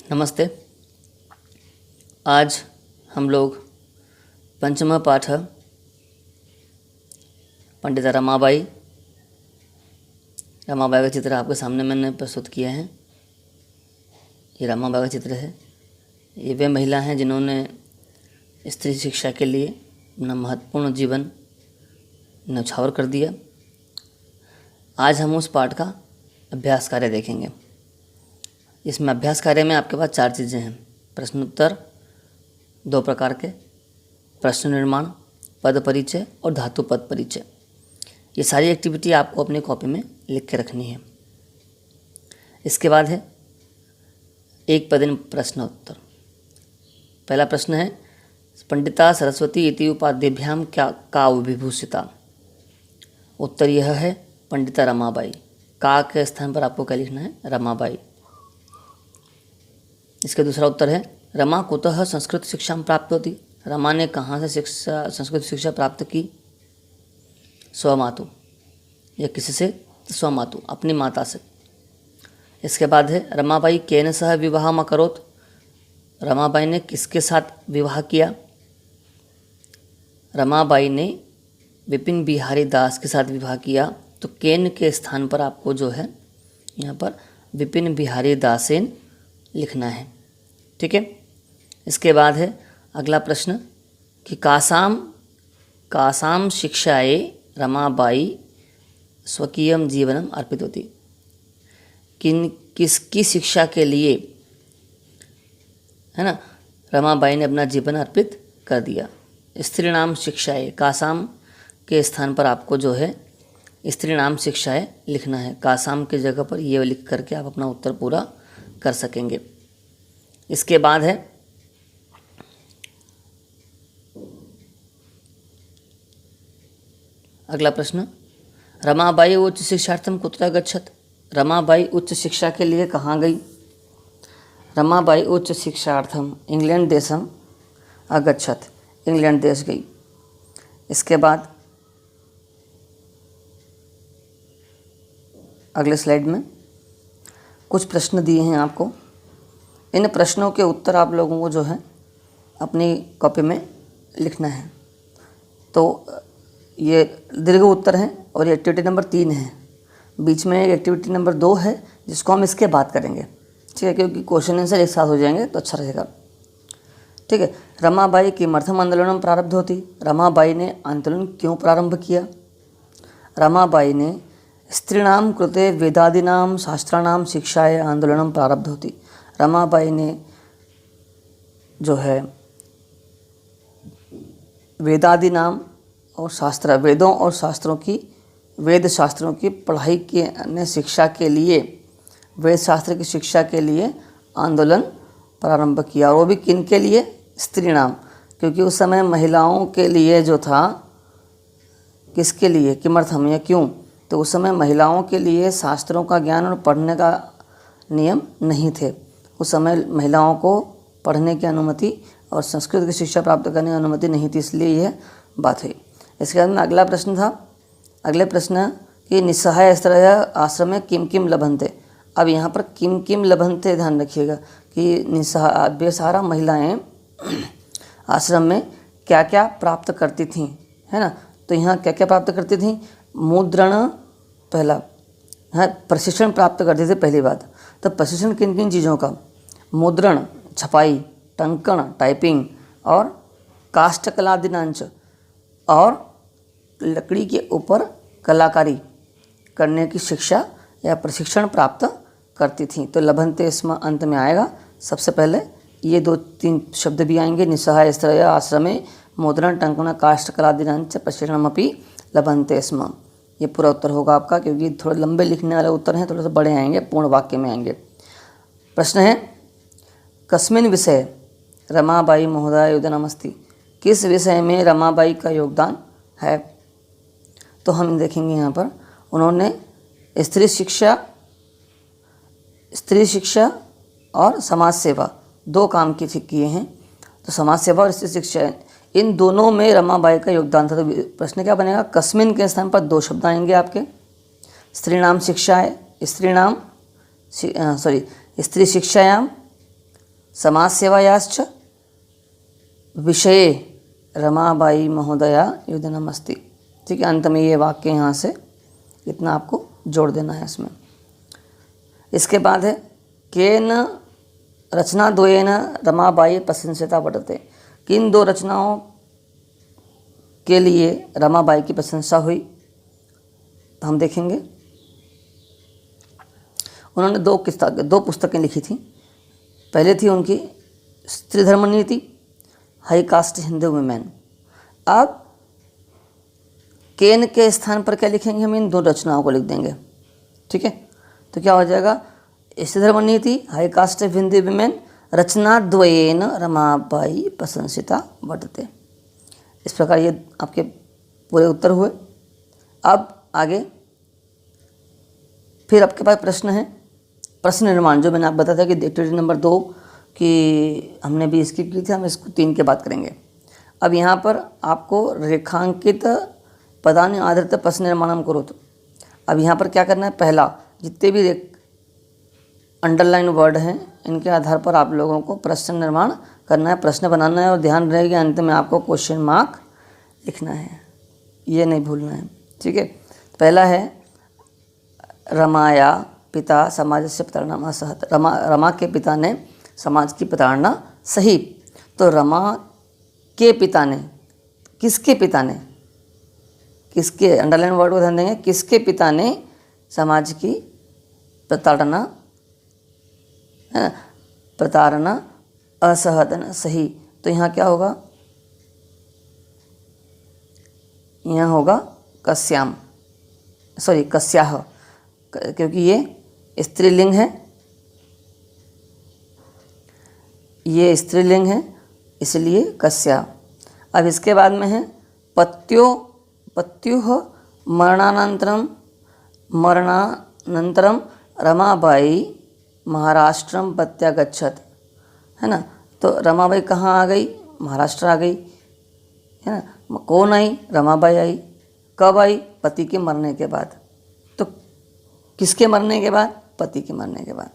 नमस्ते। आज हम लोग पंचम पाठ पंडिता रमाबाई का चित्र आपके सामने मैंने प्रस्तुत किया है। ये रमाबाई का चित्र है। ये वे महिला हैं जिन्होंने स्त्री शिक्षा के लिए अपना महत्वपूर्ण जीवन न्यौछावर कर दिया। आज हम उस पाठ का अभ्यास कार्य देखेंगे। इसमें अभ्यास कार्य में आपके पास 4 चीज़ें हैं: प्रश्नोत्तर 2 प्रकार के, प्रश्न निर्माण, पद परिचय और धातु पद परिचय। ये सारी एक्टिविटी आपको अपनी कॉपी में लिख के रखनी है। इसके बाद है एक पदिन प्रश्नोत्तर। पहला प्रश्न है, पंडिता सरस्वती इति उपाध्यभ्याम क्या का विभूषिता। उत्तर यह है पंडिता रमाबाई। का के स्थान पर आपको क्या लिखना है? रमाबाई। इसका दूसरा उत्तर है, रमा कुतः संस्कृत शिक्षा प्राप्त होती। रमा ने कहाँ से संस्कृत शिक्षा प्राप्त की? स्वमातु। यह किससे? स्वमातु, अपनी माता से। इसके बाद है, रमाबाई केन सह विवाह अकरोत्। रमाबाई ने किसके साथ विवाह किया? रमाबाई ने विपिन बिहारी दास के साथ विवाह किया। तो केन के स्थान पर आपको जो है यहाँ पर विपिन बिहारी दासेन लिखना है। ठीक है। इसके बाद है अगला प्रश्न कि कासाम शिक्षाए रमाबाई स्वकीयम जीवनम अर्पित होती। किसकी शिक्षा के लिए, है ना, रमाबाई ने अपना जीवन अर्पित कर दिया? स्त्रीणाम शिक्षाए। कासाम के स्थान पर आपको जो है स्त्रीणाम शिक्षाए लिखना है। कासाम की जगह पर ये लिख करके आप अपना उत्तर पूरा कर सकेंगे। इसके बाद है अगला प्रश्न, रमाबाई उच्च शिक्षार्थम कुत्र गच्छत। रमाबाई उच्च शिक्षा के लिए कहाँ गई? रमाबाई उच्च शिक्षार्थम इंग्लैंड देशम अगच्छत। इंग्लैंड देश गई। इसके बाद अगले स्लाइड में कुछ प्रश्न दिए हैं आपको। इन प्रश्नों के उत्तर आप लोगों को जो है अपनी कॉपी में लिखना है। तो ये दीर्घ उत्तर हैं और ये एक्टिविटी नंबर 3 है। बीच में एक एक्टिविटी नंबर 2 है जिसको हम इसके बाद करेंगे। ठीक है, क्योंकि क्वेश्चन आंसर एक साथ हो जाएंगे तो अच्छा रहेगा। ठीक है। रमाबाई किमर्थम आंदोलन प्रारब्ध होती। रमाबाई ने आंदोलन क्यों प्रारंभ किया? रमाबाई ने स्त्रीणाम कृते वेदादीनाम शास्त्राणाम शिक्षाए आंदोलन प्रारब्ध होती। रमाबाई ने जो है वेदादि नाम और शास्त्र, वेदों और शास्त्रों की, वेद शास्त्रों की पढ़ाई के अन्य शिक्षा के लिए, वेद शास्त्र की शिक्षा के लिए आंदोलन प्रारंभ किया। और वो भी किन के लिए? स्त्री नाम। क्योंकि उस समय महिलाओं के लिए जो था, किसके लिए, किमर्थम या क्यों? तो उस समय महिलाओं के लिए शास्त्रों का ज्ञान और पढ़ने का नियम नहीं थे। उस समय महिलाओं को पढ़ने की अनुमति और संस्कृत की शिक्षा प्राप्त करने की अनुमति नहीं थी, इसलिए यह बात है। इसके बाद में अगला प्रश्न था, अगले प्रश्न कि निस्सहाय स्त्रय आश्रम में किम किम लभन्ते। अब यहाँ पर किम किम लभन्ते ध्यान रखिएगा कि बेसहारा महिलाएं आश्रम में क्या क्या प्राप्त करती थीं, है ना। तो यहाँ क्या क्या प्राप्त करती थीं? मुद्रण, पहला है प्रशिक्षण प्राप्त करते थे। पहली बात तो प्रशिक्षण किन किन चीज़ों का? मुद्रण, छपाई, टंकन, टाइपिंग और काष्ठकला दिनांच, और लकड़ी के ऊपर कलाकारी करने की शिक्षा या प्रशिक्षण प्राप्त करती थी। तो लभन्ते इसमें अंत में आएगा। सबसे पहले ये 2-3 शब्द भी आएंगे, निस्सहाय स्त्रय आश्रमे मुद्रण टंकन काष्ठकला दिनांच प्रशिक्षणमपि लभन्ते स्म। ये पूरा उत्तर होगा आपका, क्योंकि थोड़े लंबे लिखने वाले उत्तर हैं, थोड़े से बड़े आएंगे, पूर्ण वाक्य में आएंगे। प्रश्न है, कस्मिन् विषय रमाबाई महोदय योगदानमस्ति। किस विषय में रमाबाई का योगदान है? तो हम देखेंगे यहाँ पर उन्होंने स्त्री शिक्षा और समाज सेवा 2 काम किए हैं। तो समाज सेवा और स्त्री शिक्षा, इन दोनों में रमाबाई का योगदान था। तो प्रश्न क्या बनेगा? कस्मिन के स्थान पर 2 शब्द आएंगे आपके। स्त्रीणाम शिक्षाएं, स्त्री शिक्षायाम समाज सेवायाश्च विषये रमाबाई महोदया योजनमस्ति। ठीक है, अंत में ये वाक्य यहाँ से इतना आपको जोड़ देना है इसमें। इसके बाद है केन रचनाद्वयेन रमाबाई प्रशंसिता वर्तते। किन दो रचनाओं के लिए रमाबाई की प्रशंसा हुई, तो हम देखेंगे। उन्होंने दो पुस्तकें लिखी थी। पहले थी उनकी स्त्री धर्म नीति, हाई कास्ट हिंदू वुमेन। अब केन के स्थान पर क्या लिखेंगे, हम इन दो रचनाओं को लिख देंगे। ठीक है, तो क्या हो जाएगा, स्त्री धर्म नीति, हाई कास्ट हिंदू वुमेन, रचनाद्वयेन रमाबाई प्रशंसिता वर्तते। इस प्रकार ये आपके पूरे उत्तर हुए। अब आगे फिर आपके पास प्रश्न है, प्रश्न निर्माण, जो मैंने आप बताया था कि एक्टिविटी नंबर 2 की हमने भी स्किप की थी, हम इसको 3 के बाद करेंगे। अब यहाँ पर आपको रेखांकित पदानि आधारित प्रश्न निर्माणम करोतु। अब यहाँ पर क्या करना है, पहला जितने भी अंडरलाइन वर्ड हैं इनके आधार पर आप लोगों को प्रश्न निर्माण करना है, प्रश्न बनाना है, और ध्यान रहेगा अंत में आपको क्वेश्चन मार्क लिखना है, ये नहीं भूलना है। ठीक है, पहला है रमाया पिता समाज से प्रताड़ना असहत। रमा के पिता ने समाज की प्रताड़ना सही। तो रमा के पिता ने, किसके पिता ने, किसके, अंडरलाइन वर्ड को ध्यान देंगे, किसके पिता ने समाज की प्रताड़ना, है ना, प्रताड़ना असहन सही। तो यहाँ क्या होगा, यहाँ होगा कस्याम, सॉरी कस्याह, क्योंकि ये स्त्रीलिंग है, ये स्त्रीलिंग है, इसलिए कस्या। अब इसके बाद में है पत्युः मरणानंतरम रमाबाई महाराष्ट्रम प्रत्यागच्छत, है ना। तो रमाबाई कहाँ आ गई, महाराष्ट्र आ गई, है ना। कौन आई, रमाबाई आई। कब आई, पति के मरने के बाद। तो किसके मरने के बाद, पति के मरने के बाद,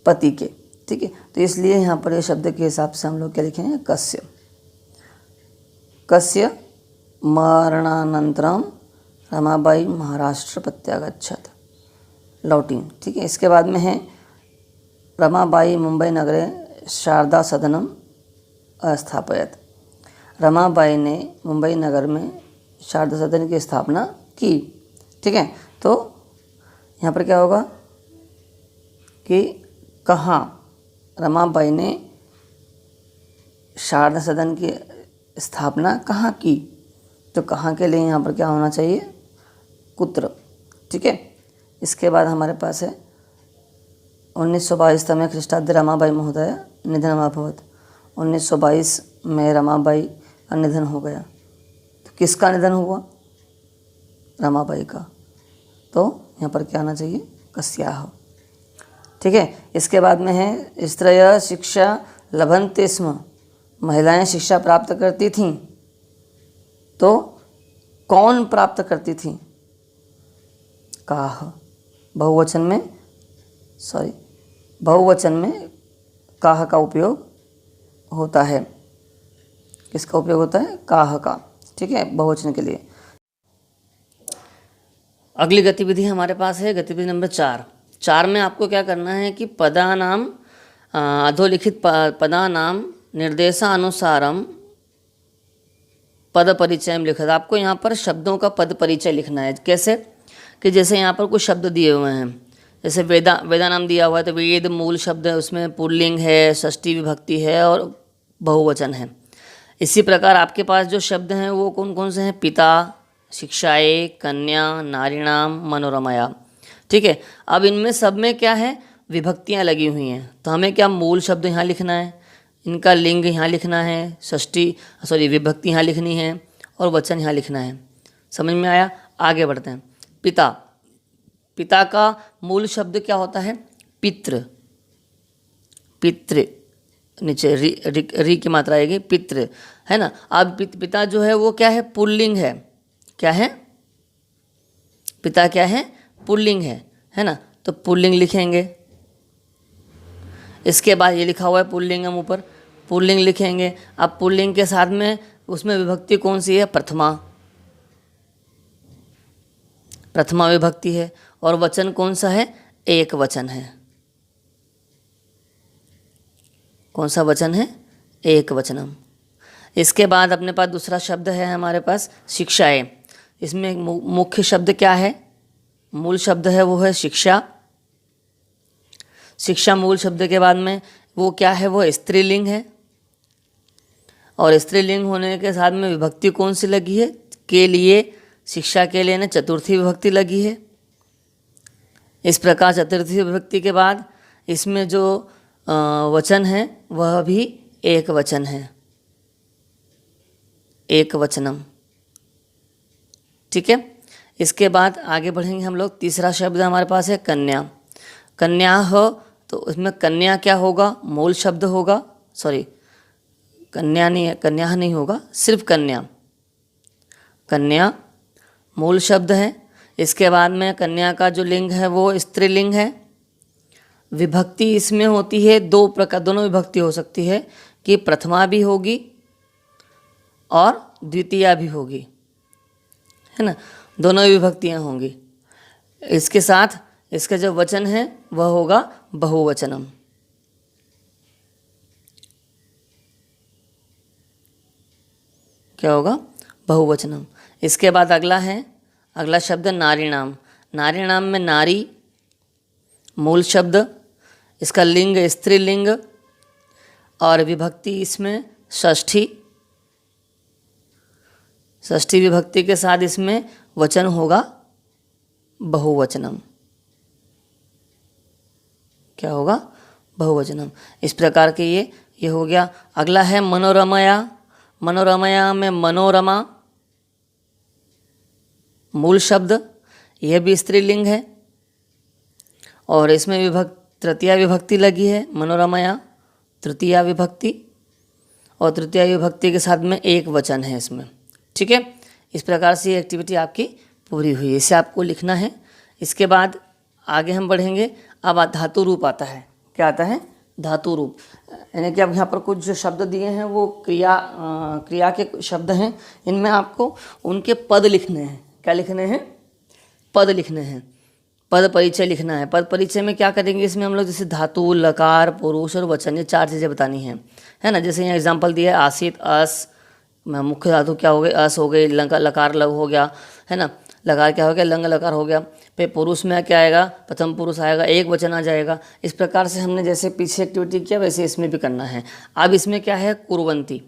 पति के। ठीक है, तो इसलिए यहाँ पर ये शब्द के हिसाब से हम लोग क्या लिखेंगे, कस्य, कस्य मरणानंतरम रमाबाई महाराष्ट्र प्रत्यागच्छत, लौटी। ठीक है, इसके बाद में है रमाबाई मुंबई नगरे शारदा सदनम अस्थापयत। रमाबाई ने मुंबई नगर में शारदा सदन की स्थापना की। ठीक है, तो यहाँ पर क्या होगा कि कहाँ रमाबाई ने शारदा सदन की स्थापना कहाँ की, तो कहाँ के लिए यहाँ पर क्या होना चाहिए, कुत्र। ठीक है, इसके बाद हमारे पास है 1922 तमे ख्रीष्टाब्दे रमाबाई महोदय निधनम् अभवत्। 1922 में रमाबाई का निधन हो गया। तो किसका निधन हुआ, रमाबाई का। तो यहाँ पर क्या आना चाहिए, कस्याः। ठीक है, इसके बाद में है स्त्रयः शिक्षा लभन्ते स्म। महिलाएं शिक्षा प्राप्त करती थीं, तो कौन प्राप्त करती थी, काह। बहुवचन में, सॉरी, बहुवचन में काह का उपयोग होता है। किसका उपयोग होता है, काह का। ठीक है, बहुवचन के लिए। अगली गतिविधि हमारे पास है गतिविधि नंबर 4 में आपको क्या करना है कि पदानाम अधोलिखित पदानाम निर्देशानुसारम पद परिचय में लिखा था। आपको यहाँ पर शब्दों का पद परिचय लिखना है। कैसे कि जैसे यहाँ पर कुछ शब्द दिए हुए हैं, जैसे वेदा नाम दिया हुआ है, तो वेद मूल शब्द है, उसमें पुल्लिंग है, षष्ठी विभक्ति है और बहुवचन है। इसी प्रकार आपके पास जो शब्द हैं वो कौन कौन से हैं, पिता, शिक्षाए, कन्या, नारीणाम, मनोरमया। ठीक है, अब इनमें सब में क्या है, विभक्तियाँ लगी हुई हैं। तो हमें क्या मूल शब्द यहाँ लिखना है, इनका लिंग यहाँ लिखना है, विभक्ति यहाँ लिखनी है और वचन यहाँ लिखना है। समझ में आया। आगे बढ़ते हैं। पिता, पिता का मूल शब्द क्या होता है, पितृ। पितृ, नीचे री की मात्रा आएगी, पितृ, है ना। अब पिता जो है वो क्या है, पुल्लिंग है। क्या है, पिता क्या है, पुल्लिंग है ना। तो पुल्लिंग लिखेंगे। इसके बाद ये लिखा हुआ है पुल्लिंग, हम ऊपर पुल्लिंग लिखेंगे। अब पुल्लिंग के साथ में उसमें विभक्ति कौन सी है? प्रथमा, प्रथमा विभक्ति है। और वचन कौन सा है? एक वचन है। कौन सा वचन है? एक वचनम। इसके बाद अपने पास दूसरा शब्द है हमारे पास शिक्षाएं। इसमें मुख्य शब्द क्या है? मूल शब्द है वो है शिक्षा। शिक्षा मूल शब्द के बाद में वो क्या है? वो स्त्रीलिंग है। और स्त्रीलिंग होने के साथ में विभक्ति कौन सी लगी है? के लिए, शिक्षा के लिए ना चतुर्थी विभक्ति लगी है। इस प्रकार चतुर्थी विभक्ति के बाद इसमें जो वचन है वह भी एक वचन है, एक वचनम। ठीक है। इसके बाद आगे बढ़ेंगे हम लोग। तीसरा शब्द हमारे पास है कन्या। कन्या हो तो इसमें कन्या क्या होगा? मूल शब्द होगा, सॉरी कन्या नहीं है, कन्या नहीं होगा, सिर्फ कन्या। कन्या मूल शब्द है। इसके बाद में कन्या का जो लिंग है वो स्त्रीलिंग है। विभक्ति इसमें होती है दो प्रकार, दोनों विभक्ति हो सकती है कि प्रथमा भी होगी और द्वितीया भी होगी, है ना, दोनों विभक्तियाँ होंगी। इसके साथ इसका जो वचन है वह होगा बहुवचनम। क्या होगा? बहुवचनम। इसके बाद अगला शब्द नारीणाम। नारीणाम में नारी मूल शब्द, इसका लिंग स्त्रीलिंग और विभक्ति इसमें षष्ठी। षष्ठी विभक्ति के साथ इसमें वचन होगा बहुवचनम। क्या होगा? बहुवचनम। इस प्रकार के ये हो गया। अगला है मनोरमया। मनोरमया में मनोरमा मूल शब्द, यह भी स्त्रीलिंग है और इसमें तृतीया विभक्ति लगी है। मनोरमया तृतीया विभक्ति, और तृतीया विभक्ति के साथ में एक वचन है इसमें। ठीक है। इस प्रकार से ये एक्टिविटी आपकी पूरी हुई। इसे आपको लिखना है। इसके बाद आगे हम बढ़ेंगे। अब धातु रूप आता है। क्या आता है? धातु रूप। यानी कि अब यहाँ पर कुछ जो शब्द दिए हैं वो क्रिया के शब्द हैं। इनमें आपको उनके पद लिखने हैं। क्या लिखने हैं? पद लिखने हैं। पद परिचय लिखना है। पद परिचय में क्या करेंगे? इसमें हम लोग जैसे धातु, लकार, पुरुष और वचन, ये चार चीज़ें बतानी हैं, है ना। जैसे यहाँ एग्जांपल दिया है आसित, अस, मुख्य धातु क्या हो गई? अस हो गई, लकार लघु हो गया, है ना। लकार क्या हो गया? लंग लकार हो गया। फिर पुरुष में क्या आएगा? प्रथम पुरुष आएगा, एक वचन आ जाएगा। इस प्रकार से हमने जैसे पीछे एक्टिविटी किया वैसे इसमें भी करना है। अब इसमें क्या है? कुर्वंती।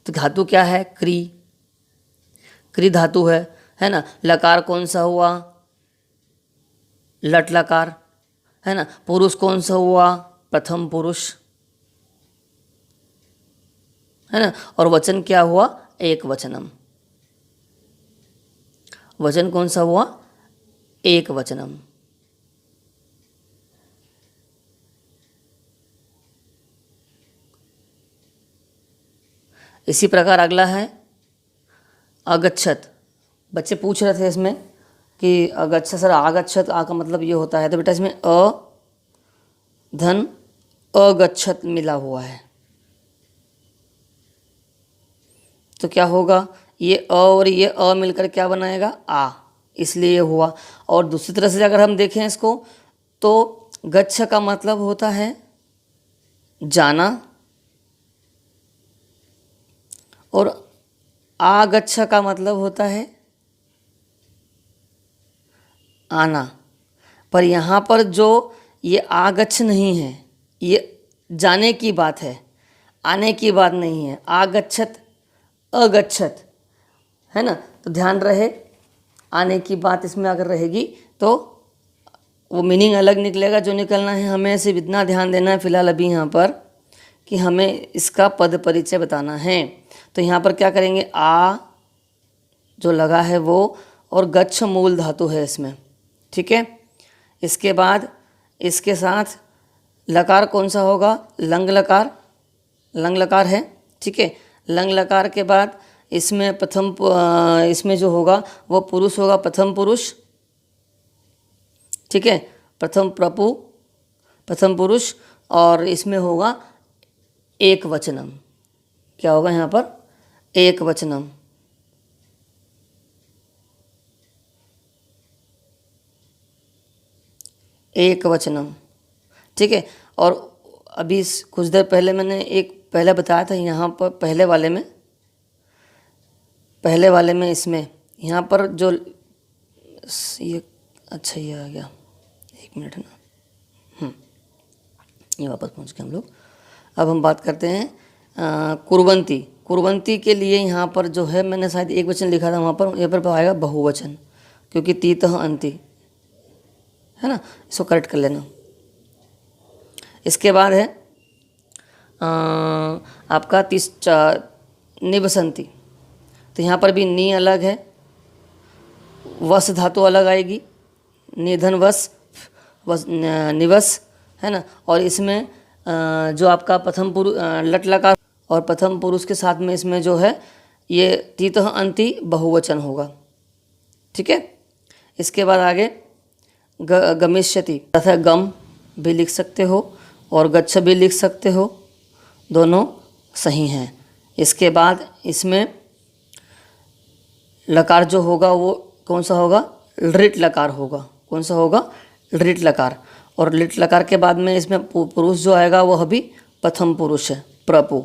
तो धातु क्या है? क्री धातु है ना। लकार कौन सा हुआ? लट लकार, है ना। पुरुष कौन सा हुआ? प्रथम पुरुष, है ना। और वचन क्या हुआ? एक वचनम। वचन कौन सा हुआ? एक वचनम। इसी प्रकार अगला है अगच्छत। बच्चे पूछ रहे थे इसमें कि अगच्छत सर, आगच्छत आ का मतलब ये होता है, तो बेटा इसमें अ धन अगच्छत मिला हुआ है, तो क्या होगा? ये अ और ये अ मिलकर क्या बनाएगा? आ, इसलिए ये हुआ। और दूसरी तरह से अगर हम देखें इसको तो गच्छ का मतलब होता है जाना, और आगच्छ का मतलब होता है आना। पर यहाँ पर जो ये आगच्छ नहीं है, ये जाने की बात है, आने की बात नहीं है। आगच्छत अगच्छत, है ना। तो ध्यान रहे, आने की बात इसमें अगर रहेगी तो वो मीनिंग अलग निकलेगा। जो निकलना है हमें सिर्फ इतना ध्यान देना है फिलहाल अभी यहाँ पर कि हमें इसका पद परिचय बताना है। तो यहाँ पर क्या करेंगे? आ जो लगा है वो, और गच्छ मूल धातु है इसमें, ठीक है। इसके बाद इसके साथ लकार कौन सा होगा? लंग लकार, लंग लकार है, ठीक है। लंग लकार के बाद इसमें इसमें जो होगा वो पुरुष होगा, प्रथम पुरुष, ठीक है। प्रथम प्रपु, प्रथम पुरुष, और इसमें होगा एक वचनम। क्या होगा यहाँ पर? एक वचनम। एक वचनम, ठीक है। और अभी कुछ देर पहले मैंने एक पहले बताया था, यहाँ पर पहले वाले में इसमें यहाँ पर जो ये, अच्छा ये आ गया, एक मिनट ना, ये वापस पहुँच गए हम लोग। अब हम बात करते हैं कुर्वंती। कुर्वंती के लिए यहाँ पर जो है, मैंने शायद एक वचन लिखा था, वहाँ पर यहाँ पर आएगा बहुवचन, क्योंकि तीतः अंति है ना, इसको करेक्ट कर लेना। इसके बाद है आपका निवसंती। तो यहाँ पर भी नी अलग है, वस धातु अलग आएगी, निधन वस निवस है ना। और इसमें जो आपका प्रथम पुरुष लट लकार और प्रथम पुरुष के साथ में इसमें जो है ये तीतः अंति बहुवचन होगा, ठीक है। इसके बाद आगे गमिष्यति तथा गम भी लिख सकते हो और गच्छ भी लिख सकते हो, दोनों सही हैं। इसके बाद इसमें लकार जो होगा वो कौन सा होगा? लृट लकार होगा। कौन सा होगा? लृट लकार। और लिट लकार के बाद में इसमें पुरुष जो आएगा वह भी प्रथम पुरुष है, प्रपु,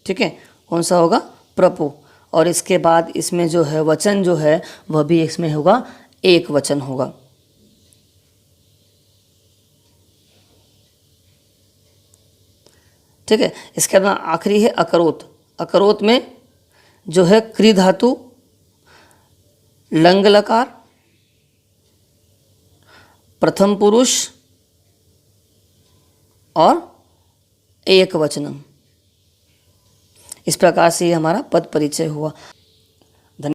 ठीक है। कौन सा होगा? प्रपु। और इसके बाद इसमें जो है वचन जो है वह भी इसमें होगा एक वचन होगा, ठीक है। इसके बाद आखिरी है अकरोत। अकरोत में जो है क्री धातु, लंग लकार, प्रथम पुरुष और एक वचनम। इस प्रकार से ये हमारा पद परिचय हुआ।